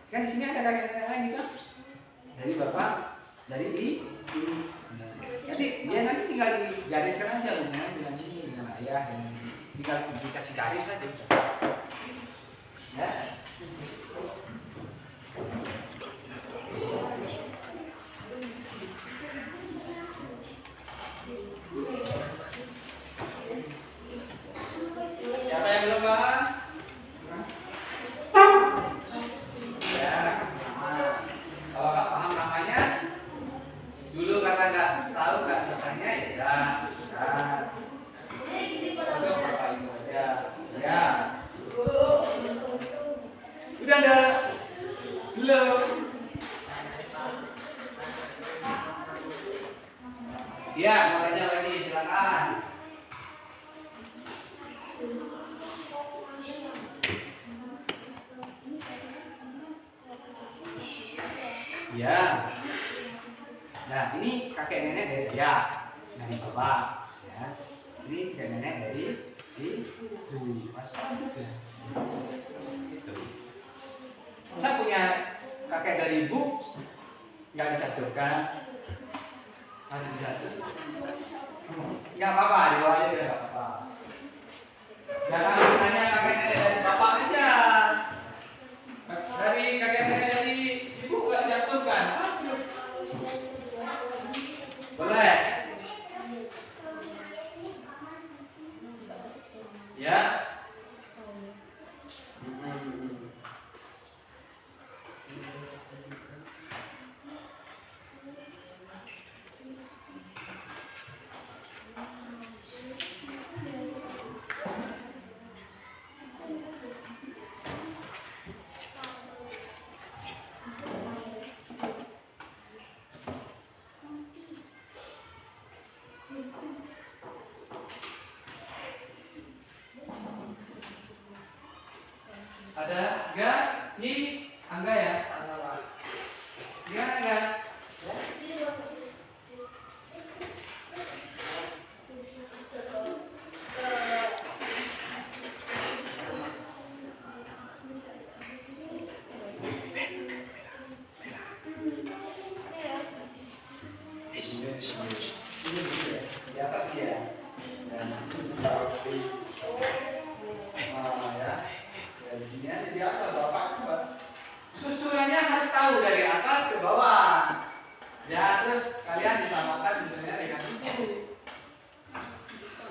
Kan di sini ada kakek nenek lagi kan? Dari bapak, dari ibu. Nah, jadi dia nanti tinggal digariskan aja dengan ini, dengan ayah, dengan tinggal dikasih garis aja. Ya. Siapa yang belum paham? Ya, kalau nggak paham namanya, dulu kata nggak tahu nggak namanya ya udah. Udah bapak ibu aja. Ya. Udah ada. Belum. Ya, mau tanya lagi silakan. Ya. Nah, ini kakek nenek dari ayah, dari bapak, ya. Ini kakek nenek dari ibu. Masa juga? Gitu. Masa punya kakek dari ibu nggak dicaturkan? Harus dicatur. Nggak apa-apa, di bawah aja nggak apa-apa. Jangan hanya kakek nenek dari bapak aja. Dari kakek nenek dari ibu nggak dicaturkan. Boleh? Ya? Ada enggak? Ini Angga ya? Gimana enggak? Di atas dia. Di sini ada di atas bapak coba. Susunannya harus tahu dari atas ke bawah. Ya, terus kalian disamakan misalnya dengan itu.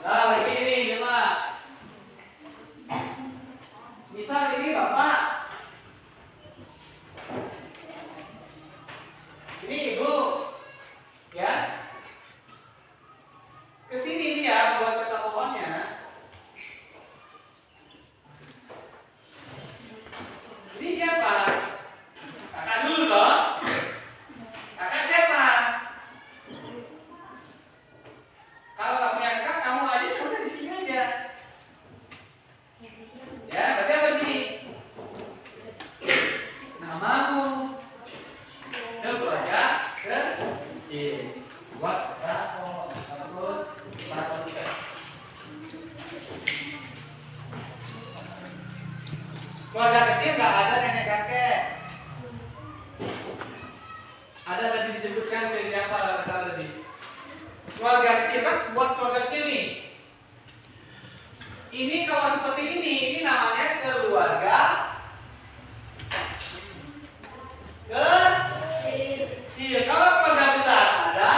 Nah, begini coba. Misal ini bapak, ini ibu, ya. Kesini dia buat peta pohonnya. Ini siapa? Kakak dulu dong. Kakak siapa? Kalau nggak punya kakak, kamu aja udah di sini aja. Ya, berarti apa sih? Namamu. Keluarga kecil. Buat berapa? Keluarga kecil nggak ada nenek kakek. Ada tadi disebutkan dari apa tadi? Keluarga kecil kan buat keluarga kecil nih. Ini kalau seperti ini namanya keluarga kecil. Kalau keluarga besar ada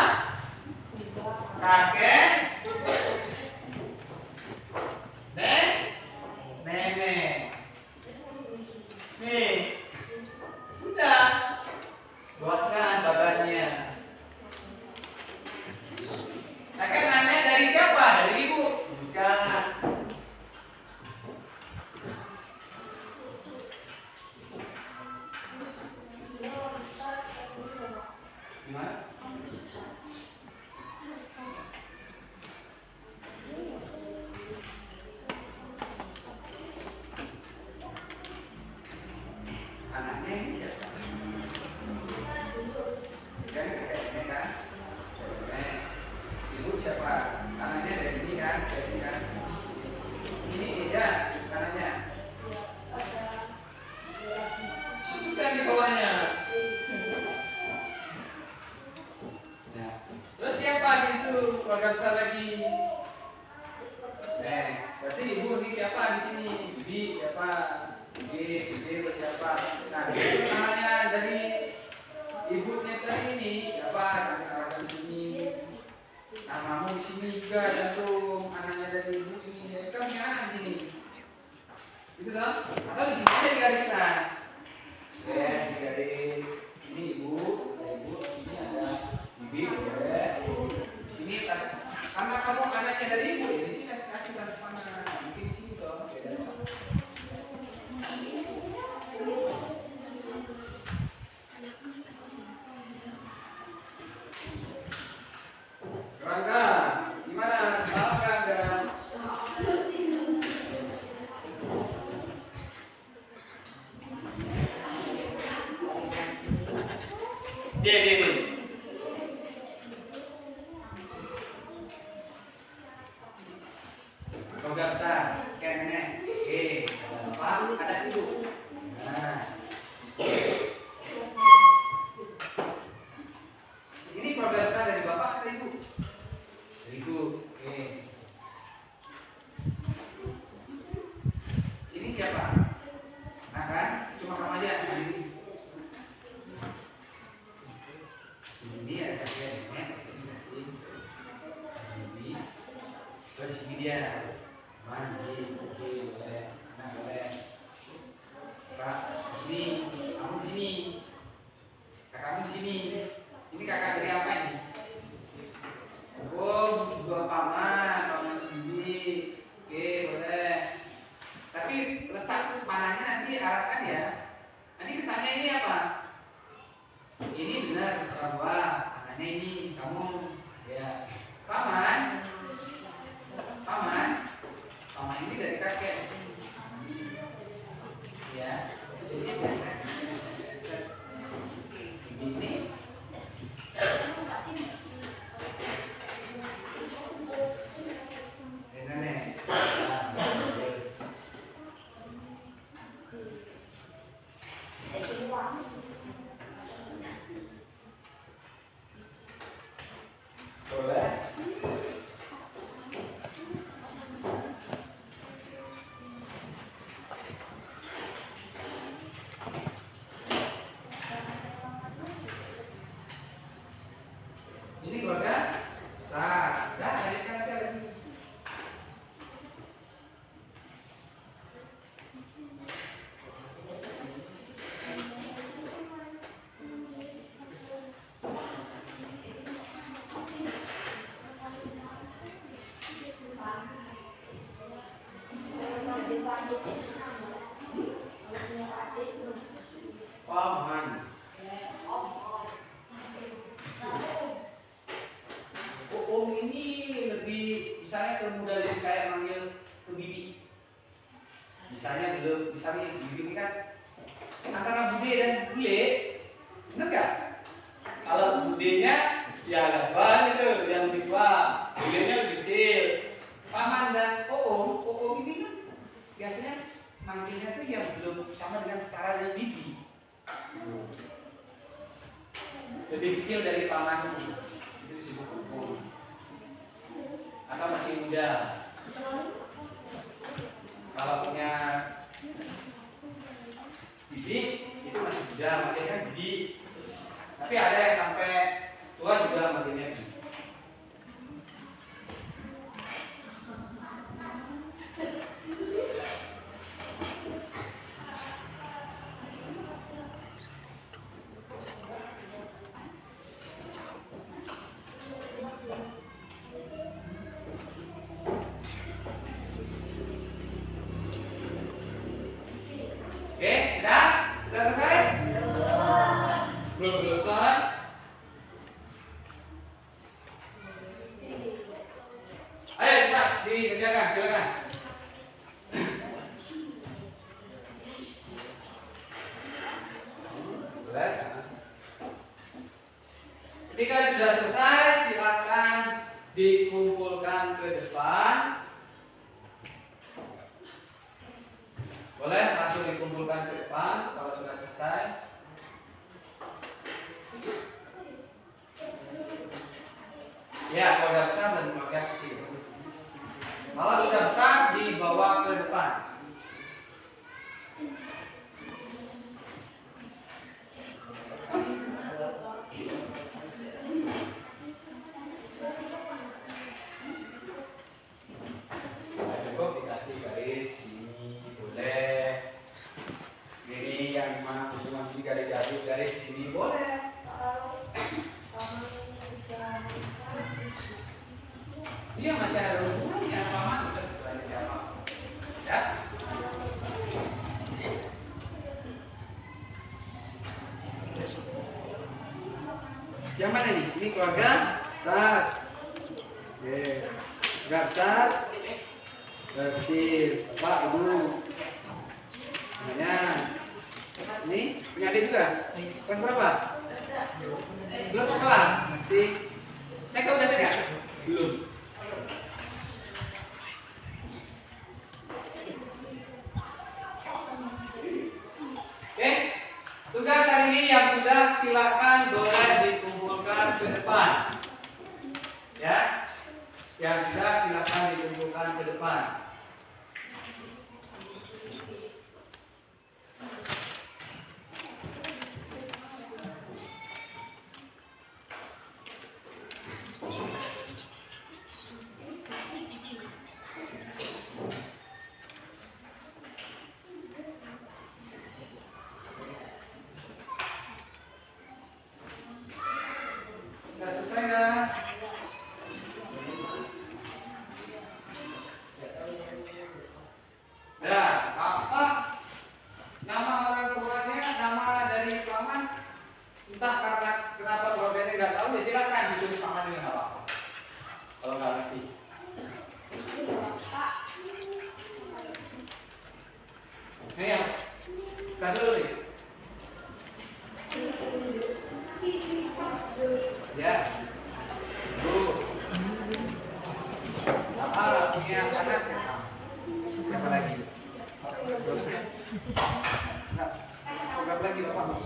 kakek, nenek. Nih, udah buatkan badannya. Kakek nanya dari siapa? Dari ibu? Bukan. G siapa? Nah, G itu namanya dari ibunya tadi ini siapa? Arahkan di sini. Namamu di sini juga langsung anaknya dari ibu ini. Jadi kan punya anak di sini. Itu toh? Atau di sini aja digariskan. Oke, digaris. Ini ibu, sini ada bibi, boleh. Sini karena kamu anaknya dari ibu, ya di sini kasih garis mana? Mungkin di sini toh. Beda. Rangga, gimana? Paham Rangga? Dia. Keluarga besar, sekian nenek. Oke, ada bapak, ada ibu. Nah, ini keluarga besar dari bapak atau ibu? Dari ibu. Oke. Sini siapa? Nah kan, cuma kamu aja. Ini ada kakek nenek, sini kasih. Ini, terus sini dia. Mandi, oke, boleh. Nah, boleh. Pak, sini, kamu di sini. Kakakmu di sini. Ini kakak dari apa ini? Oh, dua paman bibi. Oke, boleh. Tapi letak panahnya nanti arahkan ya. Nanti kesannya ini apa? Ini benar bahwa anaknya ini kamu ya paman. Paman ini dari kakek. Ya. Ini nenek. Boleh. Ini keluarga besar. Dah, dari kakek lagi. Paman. Om ini lebih misalnya ke muda dari kayak manggil ke bibi. Misalnya bibi ini kan antara bude dan bule, bener gak? Kalau budenya ya lebar itu yang lebih tua, bulenya lebih kecil. Paman dan om ini kan biasanya manggilnya tuh yang belum sama dengan setara dengan bibi. Lebih kecil dari paman itu disebut om. Atau masih muda. Kalau punya bibi itu masih muda, makanya bibi. Tapi ada yang sampai tua juga makanya bibi. Oke, sudah? Sudah selesai? Belum selesai? Ayo cepat dikerjakan, silakan. Boleh? Ketika sudah selesai, silakan dikumpulkan ke depan. Boleh langsung dikumpulkan ke depan kalau sudah selesai. Ya, keluarga besar dan keluarga kecil. Kalau sudah besar dibawa ke depan. sini boleh. Iya masih ada hubungannya paman udah banyak siapa. Ya. Yang mana nih? Ini keluarga besar. Oke. Keluarga besar. Kecil. Bapak, ibu. Namanya. Ini punya adik juga? Kelas berapa? Belum sekolah? Masih. TK udah TK? Belum. Oke. Tugas hari ini yang sudah silakan boleh dikumpulkan ke depan. Ya. Yang sudah silakan dikumpulkan ke depan. Sudah selesai nggak? Nah, apa nama orang tuanya, nama dari paman? Entah karena kenapa keluarganya nggak tahu, ya silakan ditulis paman dengan apa? Kalau nggak ngerti. Nih ya, kasih dulu nih. Ya, bu, apa punya anak? Siapa lagi? Gak usah. Berapa lagi bapak? Gak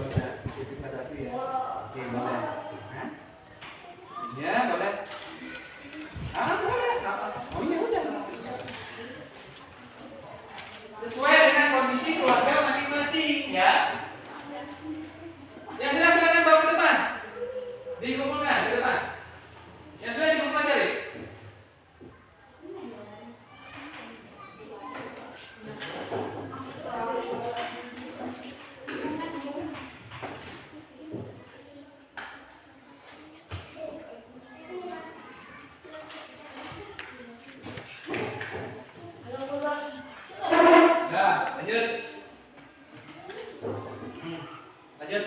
usah. Itu satu ya. Oke, boleh. Hah? Ya, boleh. Boleh. Apa? Oh iya udah. Sesuai dengan kondisi keluarga masing-masing, ya. Yang sudah silakan bawa ke depan. Dikumpulkan ke depan. Yang sudah dikumpulkan dari. Nah, lanjut. Lanjut.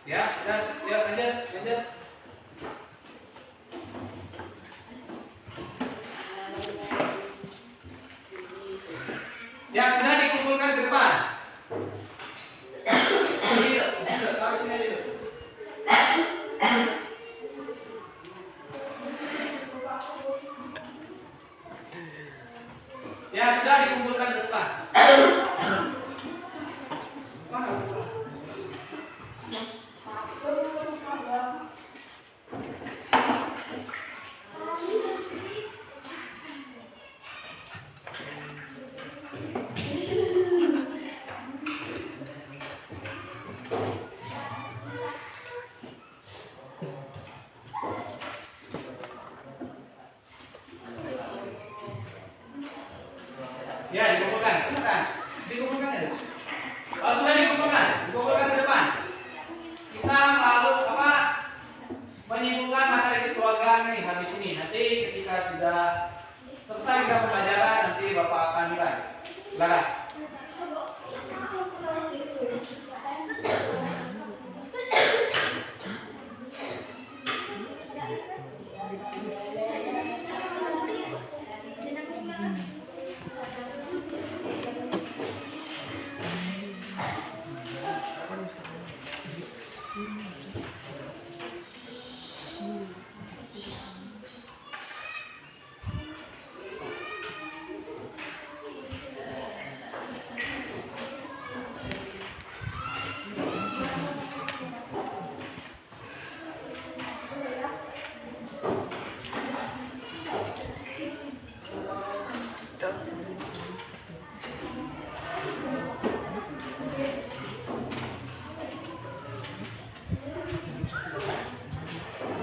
Ya, lanjut. Yang sudah dikumpulkan ke depan. Taruh sini aja dulu. Yang sudah dikumpulkan ke depan. Ya, dikumpulkan ya. Kalau sudah dikumpulkan ke depan. Kita lalu menyimpulkan materi kekeluargaan nih habis ini. Nanti ketika sudah selesai kita pembelajaran nanti Bapak akan nilai. Silakan.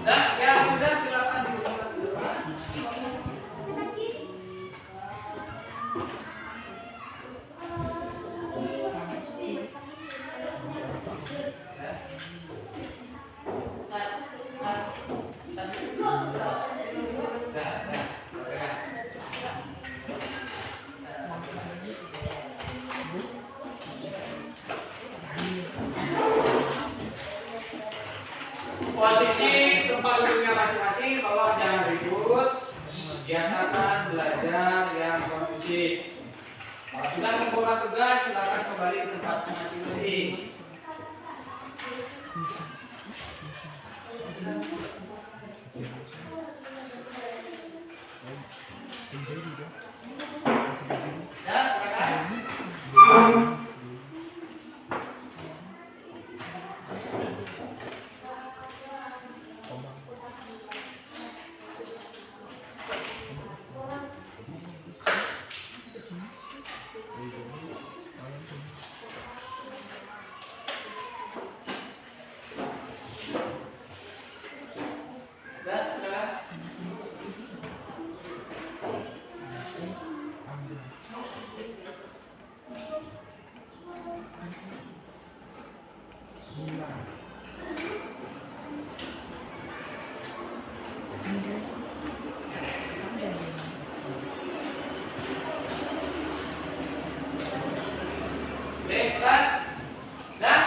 Nah, yang sudah silakan dikumpulkan ke depan. kebiasaan belajar yang kondusif. Kalau sudah mengumpulkan tugas, silakan kembali ke tempatnya masing-masing. Ya, silakan. Ya, silakan. Oke, Pak. Dah?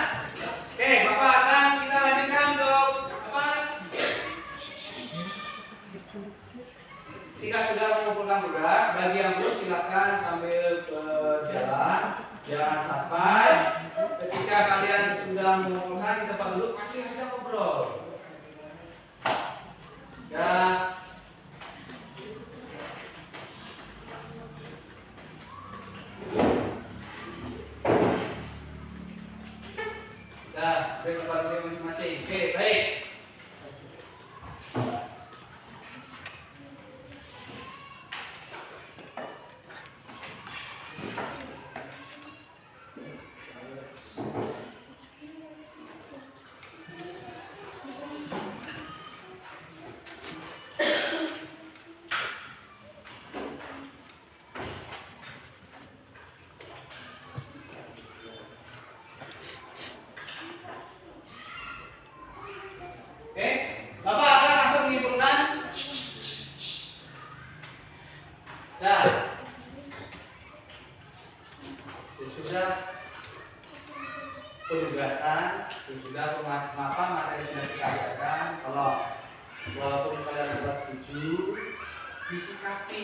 Oke, Bapak akan kita lanjutkan untuk apa? Jika sudah mengumpulkan tugas, bagi yang belum silakan sambil berjalan. Jangan sampai ketika kalian sudah mengumpulkan di tempat duduk masih ada ngobrol. Ya. Nah, beri tempat masing-masing. Oke, baik. Oke, Bapak akan langsung menyimpulkan. Nah, sesudah penugasan, sesudah pemahaman materi yang sudah kita ajarkan, kalau walaupun kalian sudah setuju, disikapi,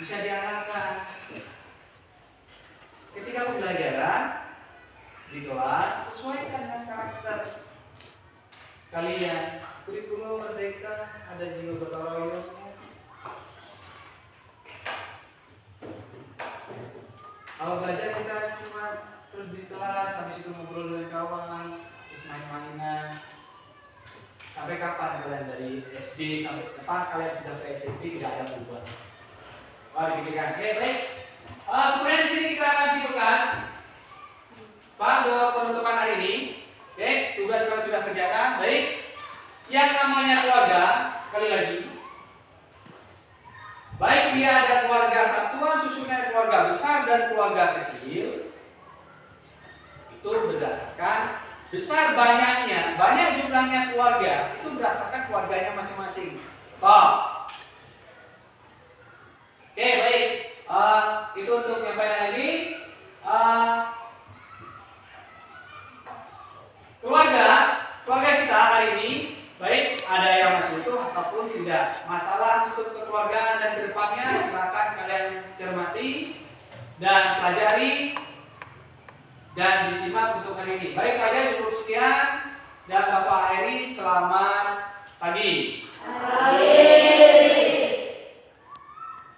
bisa diarahkan. Ketika pembelajaran di kelas, sesuaikan dengan karakter kalian. Kurikulum Merdeka ada jiwa gotong royongnya. Kalau belajar kita cuma terus di kelas, habis itu ngobrol dengan kawan, terus main-mainan. Sampai kapan kalian dari SD sampai kapan kalian sudah ke SMP tidak ada perubahan? Wah, dipikirkan. Oke, baik. Kemudian di sini kita akan simpulkan. Pak, untuk penutupan hari ini. Oke, tugas kalian sudah kerjakan. Baik. Yang namanya keluarga, sekali lagi, baik dia ada keluarga satuan susunan keluarga besar dan keluarga kecil, itu berdasarkan besar banyaknya, banyak jumlahnya keluarga, itu berdasarkan keluarganya masing-masing. Oke, baik. Itu untuk penyampaian ini. Keluarga kita hari ini, baik ada yang masih utuh ataupun tidak. Masalah untuk kekeluargaan dan kedepannya silakan kalian cermati dan pelajari dan disimak untuk hari ini. Baik, kalian cukup sekian dan Bapak Heri selamat pagi. Pagi.